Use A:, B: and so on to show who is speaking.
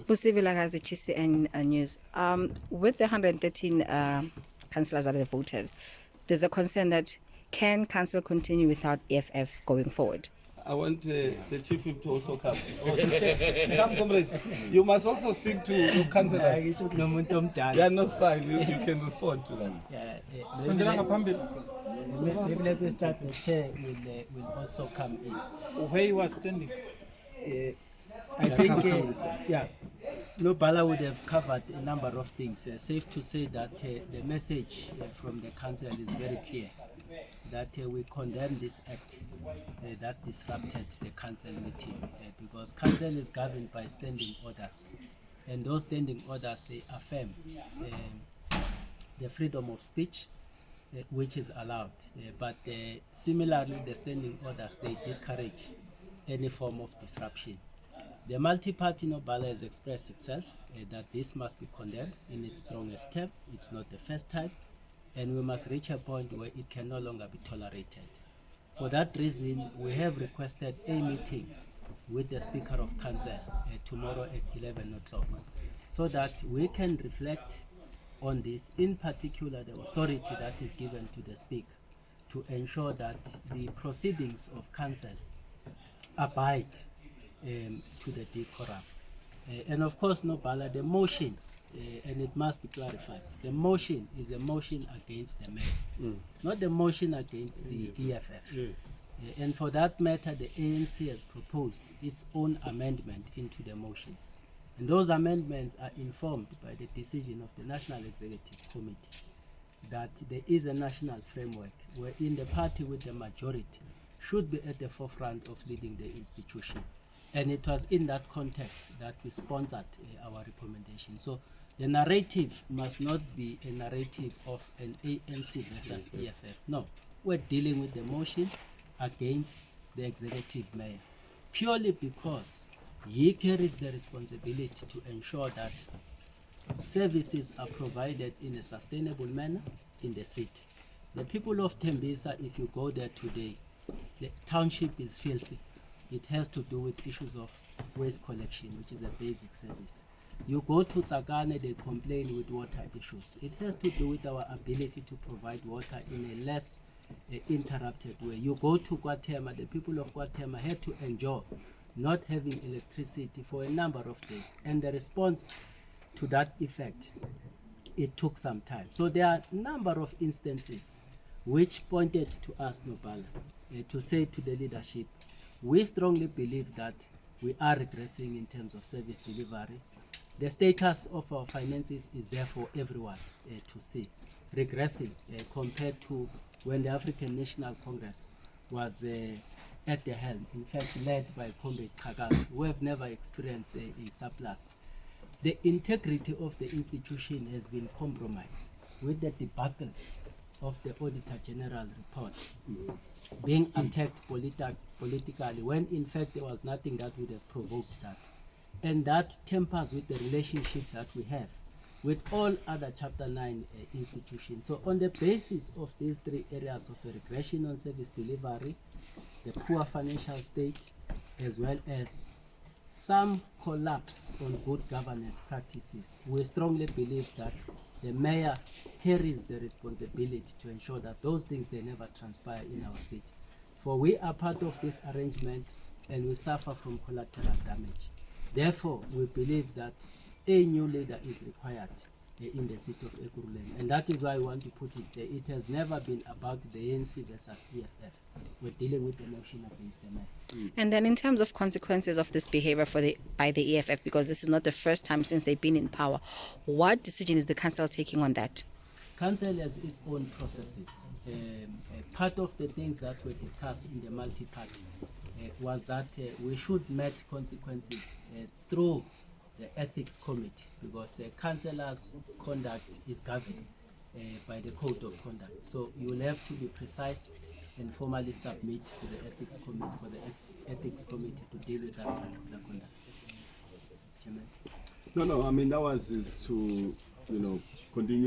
A: Busivila has GCN News. With the 113 councillors that have voted, there's a concern that can council continue without EFF going forward?
B: I want the chief whip to also come. Come, comrades. You must also speak to your councillors. Yeah, no, it's fine. You can respond to them.
C: Maybe let me start. The chair will also come in.
D: Where you are standing?
C: I think, Bala would have covered a number of things. Safe to say that the message from the council is very clear, that we condemn this act that disrupted the council meeting, because council is governed by standing orders, and those standing orders, they affirm the freedom of speech, which is allowed, but similarly the standing orders, they discourage any form of disruption. The multi-party Nobala has expressed itself that this must be condemned in its strongest term. It's not the first time, and we must reach a point where it can no longer be tolerated. For that reason, we have requested a meeting with the Speaker of Council tomorrow at 11 o'clock, so that we can reflect on this, in particular the authority that is given to the Speaker to ensure that the proceedings of Council abide to the decorum. And of course, Nobala, the motion, and it must be clarified, the motion is a motion against the mayor, not the motion against the EFF. And for that matter, the ANC has proposed its own amendment into the motions. And those amendments are informed by the decision of the National Executive Committee that there is a national framework wherein the party with the majority should be at the forefront of leading the institution. And it was in that context that we sponsored our recommendation. So the narrative must not be a narrative of an ANC versus EFF. No, we're dealing with the motion against the executive mayor, purely because he carries the responsibility to ensure that services are provided in a sustainable manner in the city. The people of Tembisa, if you go there today, the township is filthy. It has to do with issues of waste collection, which is a basic service. You go to Tsakane, they complain with water issues. It has to do with our ability to provide water in a less interrupted way. You go to Kwatema, the people of Kwatema had to endure not having electricity for a number of days. And the response to that effect, it took some time. So there are a number of instances which pointed to us, Nobala, to say to the leadership, we strongly believe that we are regressing in terms of service delivery. The status of our finances is there for everyone to see, regressing compared to when the African National Congress was at the helm, in fact led by Comrade Kagas, who have never experienced a surplus. The integrity of the institution has been compromised with the debacle of the Auditor General report being attacked politically, when in fact there was nothing that would have provoked that. And that tempers with the relationship that we have with all other Chapter 9 institutions. So on the basis of these three areas of regression on service delivery, the poor financial state, as well as some collapse on good governance practices, we strongly believe that the mayor carries the responsibility to ensure that those things, they never transpire in our city. For we are part of this arrangement and we suffer from collateral damage. Therefore, we believe that a new leader is required in the City of Ekurhuleni. And that is why I want to put it there. It has never been about the ANC versus EFF. We're dealing with the motion against the mayor.
A: And then in terms of consequences of this behavior by the EFF, because this is not the first time since they've been in power, what decision is the council taking on that?
C: Council has its own processes. Part of the things that were discussed in the multi-party was that we should meet consequences through the ethics committee, because councillors' conduct is governed by the code of conduct. So you will have to be precise and formally submit to the ethics committee for the ethics committee to deal with that particular conduct. Chairman?
B: No, I mean, that was to, continue